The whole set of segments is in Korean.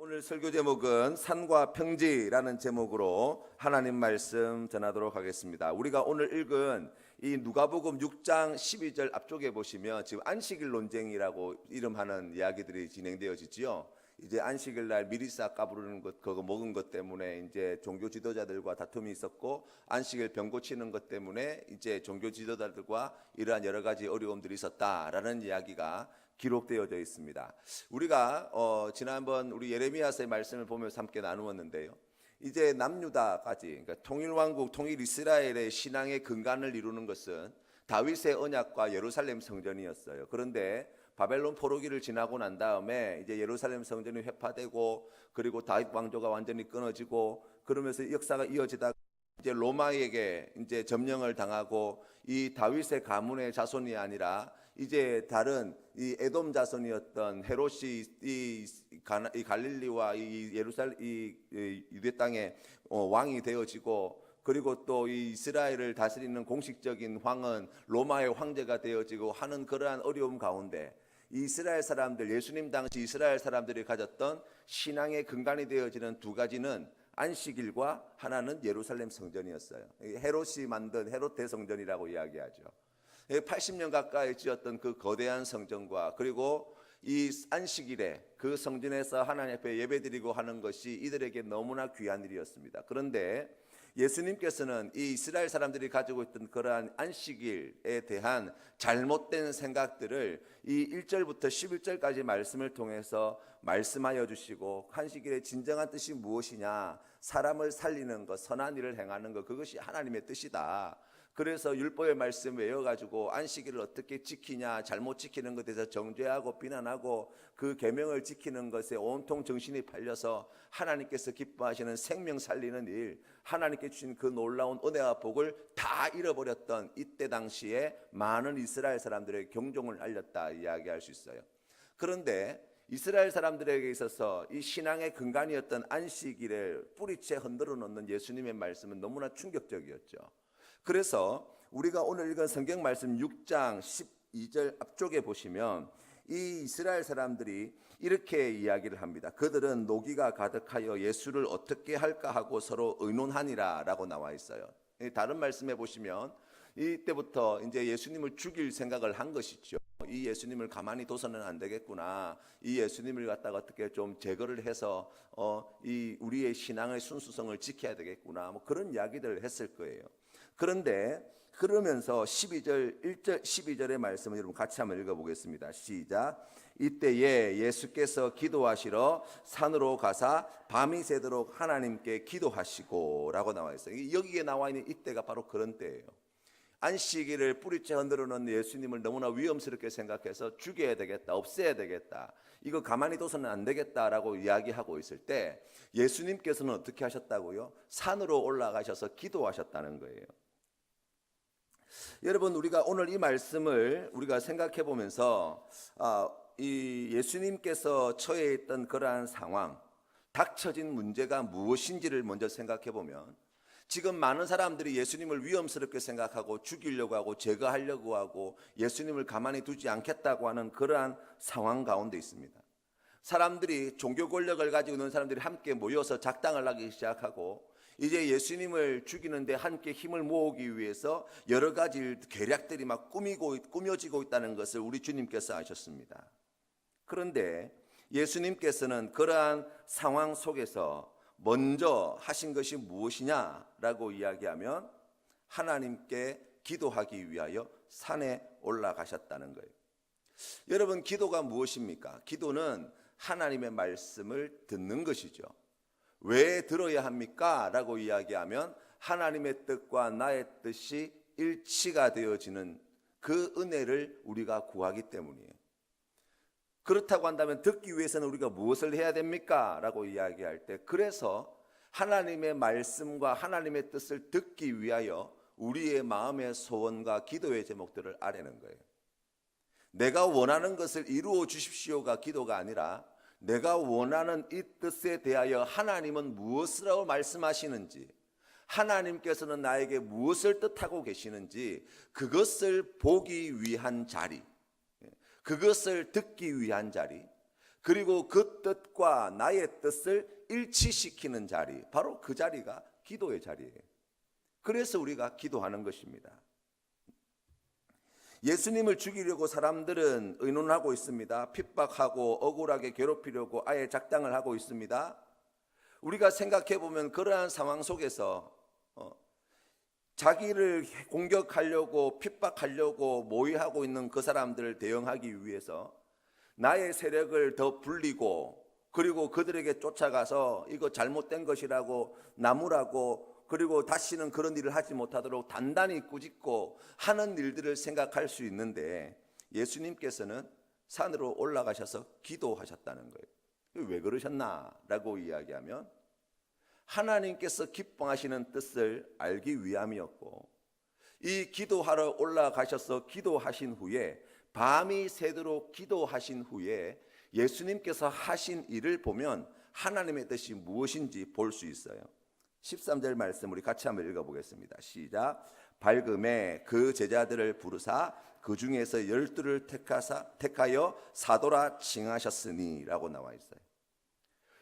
오늘 설교 제목은 산과 평지라는 제목으로 하나님 말씀 전하도록 하겠습니다. 우리가 오늘 읽은 이 누가복음 6장 12절 앞쪽에 보시면 지금 안식일 논쟁이라고 이름하는 이야기들이 진행되어지지요. 이제 안식일 날 미리사 까부르는 것, 그거 먹은 것 때문에 이제 종교 지도자들과 다툼이 있었고, 안식일 병 고치는 것 때문에 이제 종교 지도자들과 이러한 여러 가지 어려움들이 있었다라는 이야기가 기록되어져 있습니다. 우리가 지난번 우리 예레미야서의 말씀을 보면서 함께 나누었는데요. 이제 남유다까지, 그러니까 통일왕국, 통일 이스라엘의 신앙의 근간을 이루는 것은 다윗의 언약과 예루살렘 성전이었어요. 그런데 바벨론 포로기를 지나고 난 다음에 이제 예루살렘 성전이 회파되고, 그리고 다윗 왕조가 완전히 끊어지고, 그러면서 역사가 이어지다가 이제 로마에게 이제 점령을 당하고, 이 다윗의 가문의 자손이 아니라 이제 다른 이 에돔 자손이었던 헤롯이 이 갈릴리와 이 예루살렘 이 유대 땅의 왕이 되어지고, 그리고 또 이 이스라엘을 다스리는 공식적인 왕은 로마의 황제가 되어지고 하는 그러한 어려움 가운데 이스라엘 사람들, 예수님 당시 이스라엘 사람들이 가졌던 신앙의 근간이 되어지는 두 가지는 안식일과 하나는 예루살렘 성전이었어요. 헤롯이 만든 헤롯 대성전이라고 이야기하죠. 80년 가까이 지었던 그 거대한 성전과, 그리고 이 안식일에 그 성전에서 하나님 앞에 예배드리고 하는 것이 이들에게 너무나 귀한 일이었습니다. 그런데 예수님께서는 이 이스라엘 사람들이 가지고 있던 그러한 안식일에 대한 잘못된 생각들을 이 1절부터 11절까지 말씀을 통해서 말씀하여 주시고, 안식일의 진정한 뜻이 무엇이냐, 사람을 살리는 것, 선한 일을 행하는 것, 그것이 하나님의 뜻이다. 그래서 율법의 말씀 외워가지고 안식일을 어떻게 지키냐, 잘못 지키는 것에 대해서 정죄하고 비난하고 그 계명을 지키는 것에 온통 정신이 팔려서 하나님께서 기뻐하시는 생명 살리는 일, 하나님께 주신 그 놀라운 은혜와 복을 다 잃어버렸던 이때 당시에 많은 이스라엘 사람들의 경종을 알렸다 이야기할 수 있어요. 그런데 이스라엘 사람들에게 있어서 이 신앙의 근간이었던 안식일을 뿌리채 흔들어 놓는 예수님의 말씀은 너무나 충격적이었죠. 그래서 우리가 오늘 읽은 성경 말씀 6장 12절 앞쪽에 보시면 이 이스라엘 사람들이 이렇게 이야기를 합니다. 그들은 노기가 가득하여 예수를 어떻게 할까 하고 서로 의논하니라 라고 나와 있어요. 다른 말씀에 보시면 이때부터 이제 예수님을 죽일 생각을 한 것이죠. 이 예수님을 가만히 둬서는 안 되겠구나. 이 예수님을 갖다가 어떻게 좀 제거를 해서 이 우리의 신앙의 순수성을 지켜야 되겠구나. 뭐 그런 이야기들을 했을 거예요. 그런데 그러면서 1절 12절의 말씀을 여러분 같이 한번 읽어보겠습니다. 시작. 이때에 예수께서 기도하시러 산으로 가사 밤이 새도록 하나님께 기도하시고 라고 나와 있어요. 여기에 나와 있는 이때가 바로 그런 때예요. 안식일을 뿌리채 흔들어 놓은 예수님을 너무나 위험스럽게 생각해서 죽여야 되겠다, 없애야 되겠다, 이거 가만히 둬서는 안 되겠다라고 이야기하고 있을 때 예수님께서는 어떻게 하셨다고요? 산으로 올라가셔서 기도하셨다는 거예요. 여러분, 우리가 오늘 이 말씀을 우리가 생각해 보면서 이 예수님께서 처해 있던 그러한 상황, 닥쳐진 문제가 무엇인지를 먼저 생각해 보면, 지금 많은 사람들이 예수님을 위험스럽게 생각하고 죽이려고 하고 제거하려고 하고 예수님을 가만히 두지 않겠다고 하는 그러한 상황 가운데 있습니다. 사람들이, 종교 권력을 가지고 있는 사람들이 함께 모여서 작당을 하기 시작하고, 이제 예수님을 죽이는데 함께 힘을 모으기 위해서 여러 가지 계략들이 막 꾸며지고 있다는 것을 우리 주님께서 아셨습니다. 그런데 예수님께서는 그러한 상황 속에서 먼저 하신 것이 무엇이냐라고 이야기하면 하나님께 기도하기 위하여 산에 올라가셨다는 거예요. 여러분, 기도가 무엇입니까? 기도는 하나님의 말씀을 듣는 것이죠. 왜 들어야 합니까? 라고 이야기하면 하나님의 뜻과 나의 뜻이 일치가 되어지는 그 은혜를 우리가 구하기 때문이에요. 그렇다고 한다면 듣기 위해서는 우리가 무엇을 해야 됩니까? 라고 이야기할 때, 그래서 하나님의 말씀과 하나님의 뜻을 듣기 위하여 우리의 마음의 소원과 기도의 제목들을 아뢰는 거예요. 내가 원하는 것을 이루어 주십시오가 기도가 아니라, 내가 원하는 이 뜻에 대하여 하나님은 무엇이라고 말씀하시는지, 하나님께서는 나에게 무엇을 뜻하고 계시는지 그것을 보기 위한 자리, 그것을 듣기 위한 자리, 그리고 그 뜻과 나의 뜻을 일치시키는 자리, 바로 그 자리가 기도의 자리예요. 그래서 우리가 기도하는 것입니다. 예수님을 죽이려고 사람들은 의논하고 있습니다. 핍박하고 억울하게 괴롭히려고 아예 작당을 하고 있습니다. 우리가 생각해 보면 그러한 상황 속에서 자기를 공격하려고 핍박하려고 모의하고 있는 그 사람들을 대응하기 위해서 나의 세력을 더 불리고, 그리고 그들에게 쫓아가서 이거 잘못된 것이라고 나무라고, 그리고 다시는 그런 일을 하지 못하도록 단단히 꾸짖고 하는 일들을 생각할 수 있는데, 예수님께서는 산으로 올라가셔서 기도하셨다는 거예요. 왜 그러셨나? 라고 이야기하면 하나님께서 기뻐하시는 뜻을 알기 위함이었고, 이 기도하러 올라가셔서 기도하신 후에, 밤이 새도록 기도하신 후에 예수님께서 하신 일을 보면 하나님의 뜻이 무엇인지 볼 수 있어요. 13절 말씀 우리 같이 한번 읽어보겠습니다. 시작. 밝음에 그 제자들을 부르사 그 중에서 12를 택하여 사도라 칭하셨으니 라고 나와 있어요.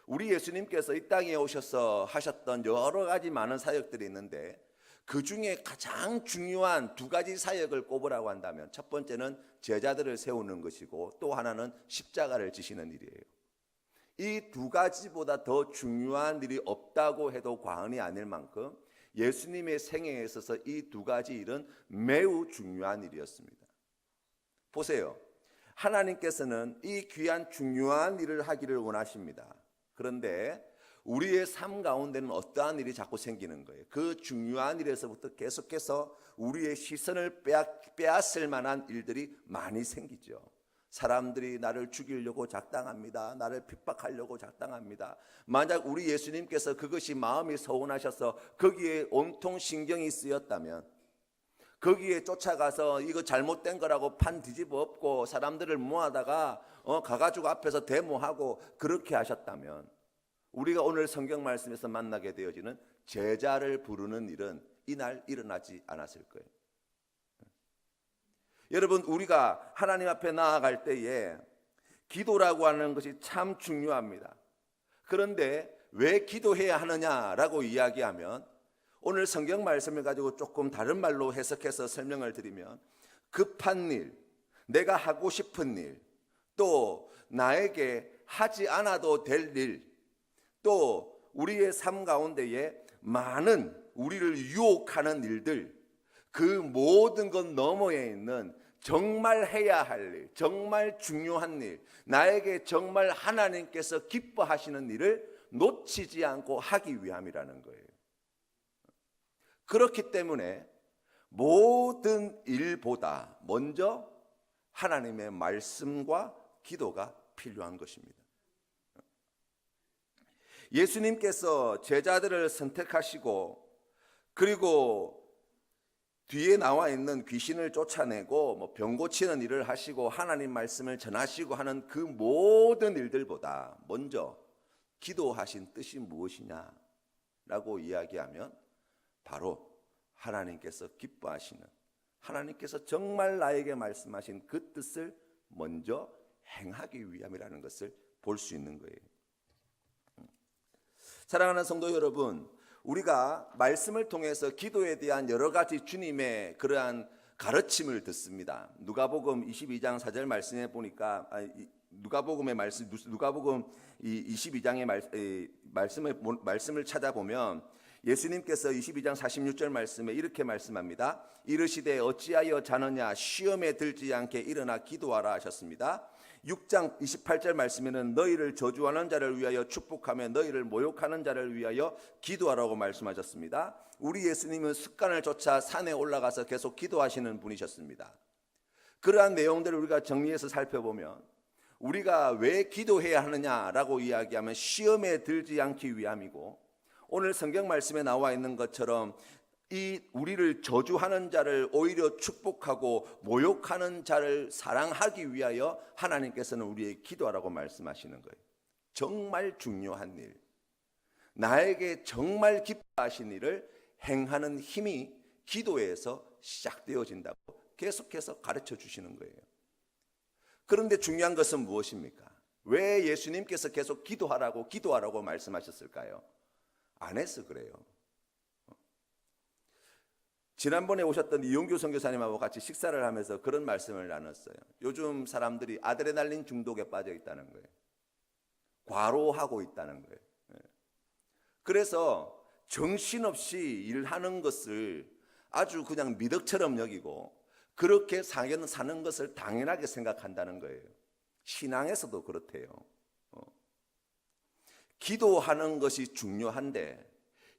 우리 예수님께서 이 땅에 오셔서 하셨던 여러 가지 많은 사역들이 있는데, 그 중에 가장 중요한 두 가지 사역을 꼽으라고 한다면, 첫 번째는 제자들을 세우는 것이고, 또 하나는 십자가를 지시는 일이에요. 이 두 가지보다 더 중요한 일이 없다고 해도 과언이 아닐 만큼 예수님의 생애에 있어서 이 두 가지 일은 매우 중요한 일이었습니다. 보세요. 하나님께서는 이 귀한 중요한 일을 하기를 원하십니다. 그런데 우리의 삶 가운데는 어떠한 일이 자꾸 생기는 거예요. 그 중요한 일에서부터 계속해서 우리의 시선을 빼앗을 만한 일들이 많이 생기죠. 사람들이 나를 죽이려고 작당합니다. 나를 핍박하려고 작당합니다. 만약 우리 예수님께서 그것이 마음이 서운하셔서 거기에 온통 신경이 쓰였다면, 거기에 쫓아가서 이거 잘못된 거라고 판 뒤집어 엎고 사람들을 모아다가 가가지고 앞에서 데모하고 그렇게 하셨다면, 우리가 오늘 성경 말씀에서 만나게 되어지는 제자를 부르는 일은 이날 일어나지 않았을 거예요. 여러분, 우리가 하나님 앞에 나아갈 때에 기도라고 하는 것이 참 중요합니다. 그런데 왜 기도해야 하느냐라고 이야기하면, 오늘 성경 말씀을 가지고 조금 다른 말로 해석해서 설명을 드리면, 급한 일, 내가 하고 싶은 일, 또 나에게 하지 않아도 될 일, 또 우리의 삶 가운데에 많은 우리를 유혹하는 일들, 그 모든 것 너머에 있는 정말 해야 할 일, 정말 중요한 일, 나에게 정말 하나님께서 기뻐하시는 일을 놓치지 않고 하기 위함이라는 거예요. 그렇기 때문에 모든 일보다 먼저 하나님의 말씀과 기도가 필요한 것입니다. 예수님께서 제자들을 선택하시고, 그리고 뒤에 나와 있는 귀신을 쫓아내고 병 고치는 일을 하시고 하나님 말씀을 전하시고 하는 그 모든 일들보다 먼저 기도하신 뜻이 무엇이냐라고 이야기하면, 바로 하나님께서 기뻐하시는, 하나님께서 정말 나에게 말씀하신 그 뜻을 먼저 행하기 위함이라는 것을 볼 수 있는 거예요. 사랑하는 성도 여러분, 우리가 말씀을 통해서 기도에 대한 여러 가지 주님의 그러한 가르침을 듣습니다. 누가복음 22장 4절 말씀에 보니까, 누가복음 22장의 말씀을 찾아보면 예수님께서 22장 46절 말씀에 이렇게 말씀합니다. 이르시되 어찌하여 자느냐, 시험에 들지 않게 일어나 기도하라 하셨습니다. 6장 28절 말씀에는 너희를 저주하는 자를 위하여 축복하며 너희를 모욕하는 자를 위하여 기도하라고 말씀하셨습니다. 우리 예수님은 습관을 쫓아 산에 올라가서 계속 기도하시는 분이셨습니다. 그러한 내용들을 우리가 정리해서 살펴보면, 우리가 왜 기도해야 하느냐라고 이야기하면 시험에 들지 않기 위함이고, 오늘 성경 말씀에 나와 있는 것처럼 이 우리를 저주하는 자를 오히려 축복하고 모욕하는 자를 사랑하기 위하여 하나님께서는 우리의 기도하라고 말씀하시는 거예요. 정말 중요한 일, 나에게 정말 기뻐하신 일을 행하는 힘이 기도에서 시작되어진다고 계속해서 가르쳐 주시는 거예요. 그런데 중요한 것은 무엇입니까? 왜 예수님께서 계속 기도하라고 말씀하셨을까요? 안 해서 그래요. 지난번에 오셨던 이용규 선교사님하고 같이 식사를 하면서 그런 말씀을 나눴어요. 요즘 사람들이 아드레날린 중독에 빠져 있다는 거예요. 과로하고 있다는 거예요. 그래서 정신없이 일하는 것을 아주 그냥 미덕처럼 여기고 그렇게 사는 것을 당연하게 생각한다는 거예요. 신앙에서도 그렇대요. 기도하는 것이 중요한데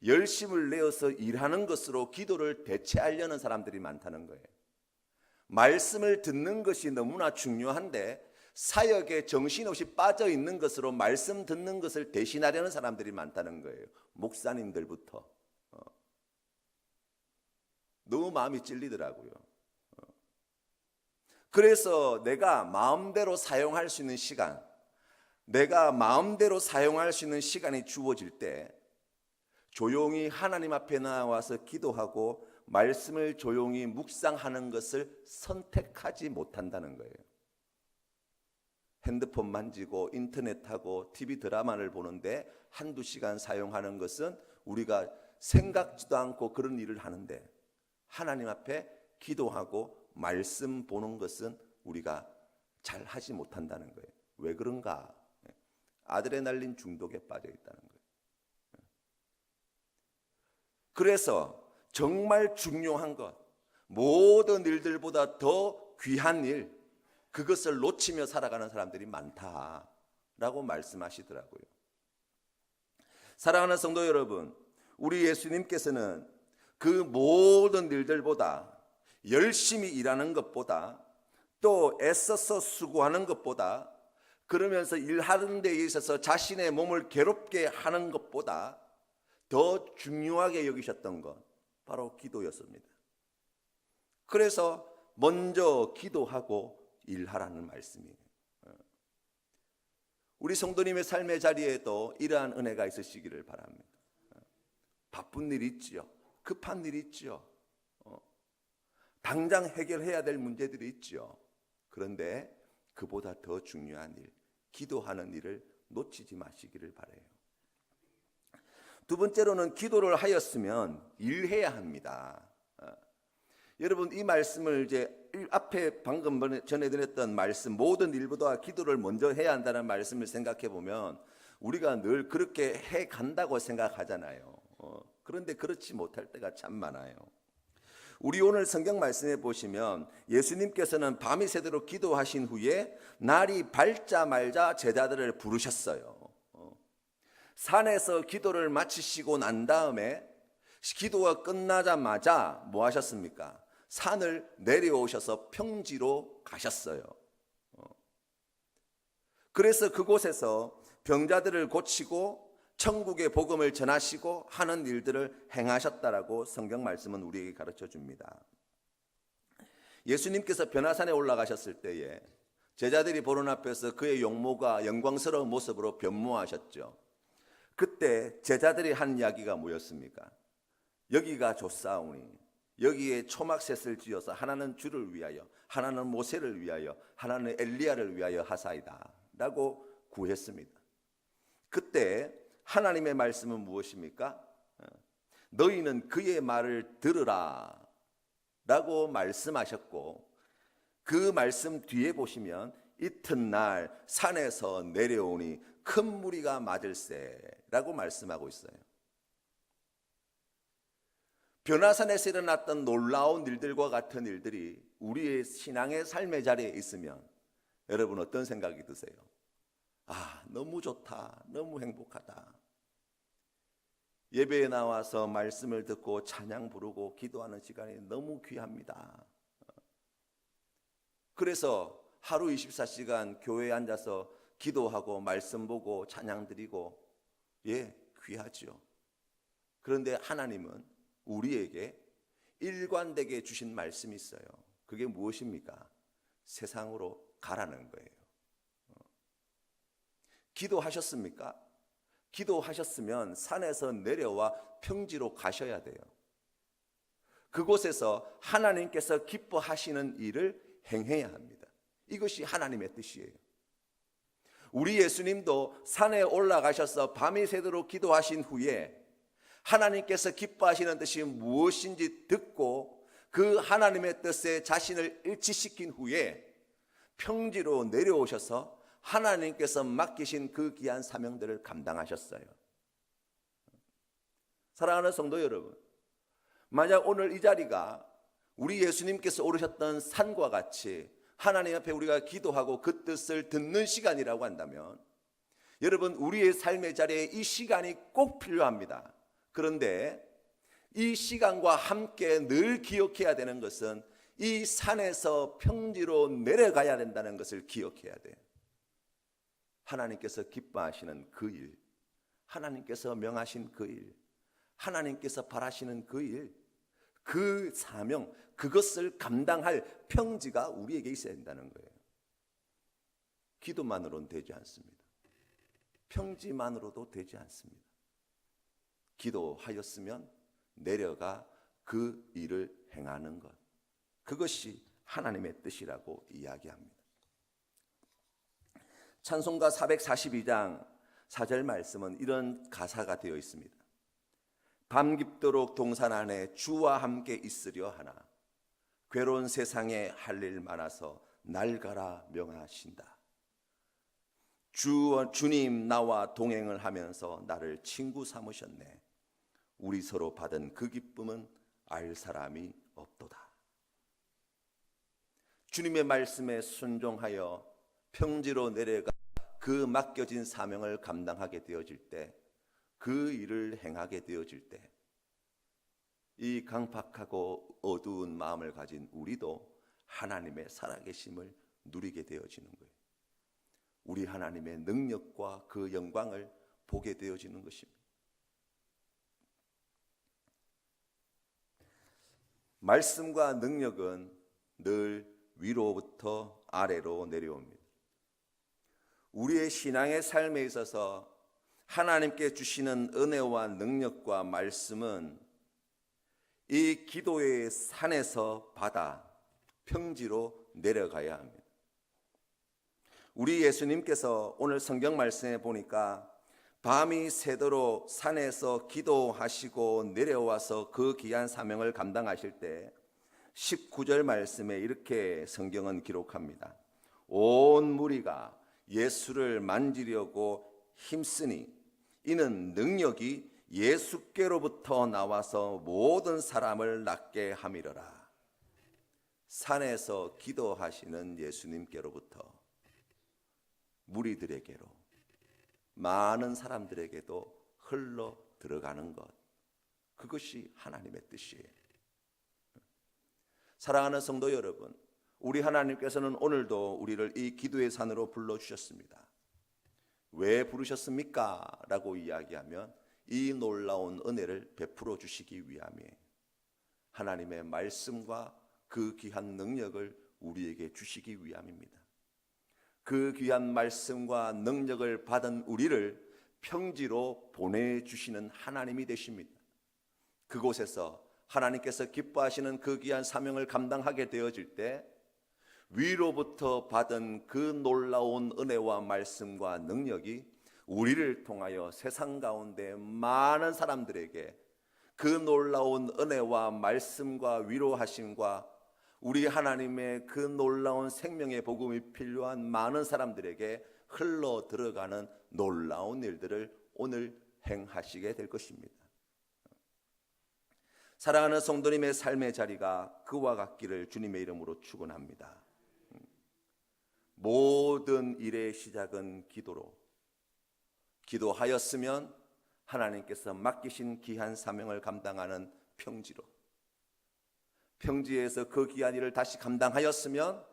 열심을 내어서 일하는 것으로 기도를 대체하려는 사람들이 많다는 거예요. 말씀을 듣는 것이 너무나 중요한데 사역에 정신없이 빠져 있는 것으로 말씀 듣는 것을 대신하려는 사람들이 많다는 거예요. 목사님들부터. 너무 마음이 찔리더라고요. 그래서 내가 마음대로 사용할 수 있는 시간, 내가 마음대로 사용할 수 있는 시간이 주어질 때 조용히 하나님 앞에 나와서 기도하고 말씀을 조용히 묵상하는 것을 선택하지 못한다는 거예요. 핸드폰 만지고 인터넷하고 TV 드라마를 보는데 한두 시간 사용하는 것은 우리가 생각지도 않고 그런 일을 하는데 하나님 앞에 기도하고 말씀 보는 것은 우리가 잘 하지 못한다는 거예요. 왜 그런가? 아드레날린 중독에 빠져 있다는 거예요. 그래서 정말 중요한 것, 모든 일들보다 더 귀한 일, 그것을 놓치며 살아가는 사람들이 많다라고 말씀하시더라고요. 사랑하는 성도 여러분, 우리 예수님께서는 그 모든 일들보다 열심히 일하는 것보다 또 애써서 수고하는 것보다 그러면서 일하는 데 있어서 자신의 몸을 괴롭게 하는 것보다 더 중요하게 여기셨던 것 바로 기도였습니다. 그래서 먼저 기도하고 일하라는 말씀이에요. 우리 성도님의 삶의 자리에도 이러한 은혜가 있으시기를 바랍니다. 바쁜 일 있지요. 급한 일 있지요. 당장 해결해야 될 문제들이 있지요. 그런데 그보다 더 중요한 일, 기도하는 일을 놓치지 마시기를 바라요. 두 번째로는 기도를 하였으면 일해야 합니다. 여러분 이 말씀을 이제 앞에 방금 전해드렸던 말씀 모든 일보다 기도를 먼저 해야 한다는 말씀을 생각해 보면 우리가 늘 그렇게 해 간다고 생각하잖아요. 그런데 그렇지 못할 때가 참 많아요. 우리 오늘 성경 말씀에 보시면 예수님께서는 밤이 새도록 기도하신 후에 날이 밝자마자 제자들을 부르셨어요. 산에서 기도를 마치시고 난 다음에 기도가 끝나자마자 뭐 하셨습니까? 산을 내려오셔서 평지로 가셨어요. 그래서 그곳에서 병자들을 고치고 천국의 복음을 전하시고 하는 일들을 행하셨다라고 성경 말씀은 우리에게 가르쳐 줍니다. 예수님께서 변화산에 올라가셨을 때에 제자들이 보는 앞에서 그의 용모가 영광스러운 모습으로 변모하셨죠. 그때 제자들이 한 이야기가 뭐였습니까? 여기가 좋사오니 여기에 초막셋을 지어서 하나는 주를 위하여 하나는 모세를 위하여 하나는 엘리야를 위하여 하사이다 라고 구했습니다. 그때 하나님의 말씀은 무엇입니까? 너희는 그의 말을 들으라 라고 말씀하셨고 그 말씀 뒤에 보시면 이튿날 산에서 내려오니 큰 무리가 맞을세 라고 말씀하고 있어요. 변화산에서 일어났던 놀라운 일들과 같은 일들이 우리의 신앙의 삶의 자리에 있으면 여러분 어떤 생각이 드세요? 아, 너무 좋다, 너무 행복하다. 예배에 나와서 말씀을 듣고 찬양 부르고 기도하는 시간이 너무 귀합니다. 그래서 하루 24시간 교회에 앉아서 기도하고 말씀 보고 찬양 드리고 귀하죠. 그런데 하나님은 우리에게 일관되게 주신 말씀이 있어요. 그게 무엇입니까? 세상으로 가라는 거예요. 기도하셨습니까? 기도하셨으면 산에서 내려와 평지로 가셔야 돼요. 그곳에서 하나님께서 기뻐하시는 일을 행해야 합니다. 이것이 하나님의 뜻이에요. 우리 예수님도 산에 올라가셔서 밤이 새도록 기도하신 후에 하나님께서 기뻐하시는 뜻이 무엇인지 듣고 그 하나님의 뜻에 자신을 일치시킨 후에 평지로 내려오셔서 하나님께서 맡기신 그 귀한 사명들을 감당하셨어요. 사랑하는 성도 여러분, 만약 오늘 이 자리가 우리 예수님께서 오르셨던 산과 같이 하나님 앞에 우리가 기도하고 그 뜻을 듣는 시간이라고 한다면, 여러분, 우리의 삶의 자리에 이 시간이 꼭 필요합니다. 그런데 이 시간과 함께 늘 기억해야 되는 것은 이 산에서 평지로 내려가야 된다는 것을 기억해야 돼요. 하나님께서 기뻐하시는 그 일, 하나님께서 명하신 그 일, 하나님께서 바라시는 그 일, 그 사명, 그것을 감당할 평지가 우리에게 있어야 된다는 거예요. 기도만으로는 되지 않습니다. 평지만으로도 되지 않습니다. 기도하였으면 내려가 그 일을 행하는 것, 그것이 하나님의 뜻이라고 이야기합니다. 찬송가 442장 4절 말씀은 이런 가사가 되어 있습니다. 밤 깊도록 동산 안에 주와 함께 있으려 하나 괴로운 세상에 할 일 많아서 날 가라 명하신다. 주님 나와 동행을 하면서 나를 친구 삼으셨네. 우리 서로 받은 그 기쁨은 알 사람이 없도다. 주님의 말씀에 순종하여 평지로 내려가 그 맡겨진 사명을 감당하게 되어질 때, 그 일을 행하게 되어질 때, 이 강팍하고 어두운 마음을 가진 우리도 하나님의 살아계심을 누리게 되어지는 거예요. 우리 하나님의 능력과 그 영광을 보게 되어지는 것입니다. 말씀과 능력은 늘 위로부터 아래로 내려옵니다. 우리의 신앙의 삶에 있어서 하나님께 주시는 은혜와 능력과 말씀은 이 기도의 산에서 받아 평지로 내려가야 합니다. 우리 예수님께서 오늘 성경 말씀에 보니까 밤이 새도록 산에서 기도하시고 내려와서 그 귀한 사명을 감당하실 때 19절 말씀에 이렇게 성경은 기록합니다. 온 무리가 예수를 만지려고 힘쓰니 이는 능력이 예수께로부터 나와서 모든 사람을 낫게 함이러라. 산에서 기도하시는 예수님께로부터 무리들에게로, 많은 사람들에게도 흘러 들어가는 것, 그것이 하나님의 뜻이에요. 사랑하는 성도 여러분, 우리 하나님께서는 오늘도 우리를 이 기도의 산으로 불러주셨습니다. 왜 부르셨습니까? 라고 이야기하면 이 놀라운 은혜를 베풀어 주시기 위함이에요. 하나님의 말씀과 그 귀한 능력을 우리에게 주시기 위함입니다. 그 귀한 말씀과 능력을 받은 우리를 평지로 보내주시는 하나님이 되십니다. 그곳에서 하나님께서 기뻐하시는 그 귀한 사명을 감당하게 되어질 때 위로부터 받은 그 놀라운 은혜와 말씀과 능력이 우리를 통하여 세상 가운데 많은 사람들에게 그 놀라운 은혜와 말씀과 위로하심과 우리 하나님의 그 놀라운 생명의 복음이 필요한 많은 사람들에게 흘러 들어가는 놀라운 일들을 오늘 행하시게 될 것입니다. 사랑하는 성도님의 삶의 자리가 그와 같기를 주님의 이름으로 축원합니다. 모든 일의 시작은 기도로, 기도하였으면 하나님께서 맡기신 귀한 사명을 감당하는 평지로, 평지에서 그 귀한 일을 다시 감당하였으면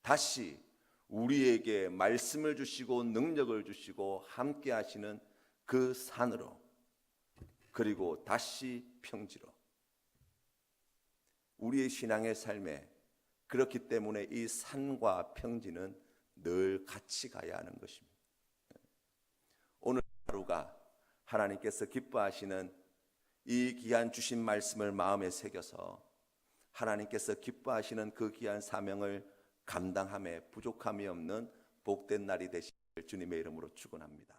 다시 우리에게 말씀을 주시고 능력을 주시고 함께 하시는 그 산으로, 그리고 다시 평지로. 우리의 신앙의 삶에 그렇기 때문에 이 산과 평지는 늘 같이 가야 하는 것입니다. 오늘 하루가 하나님께서 기뻐하시는 이 귀한 주신 말씀을 마음에 새겨서 하나님께서 기뻐하시는 그 귀한 사명을 감당함에 부족함이 없는 복된 날이 되시길 주님의 이름으로 축원합니다.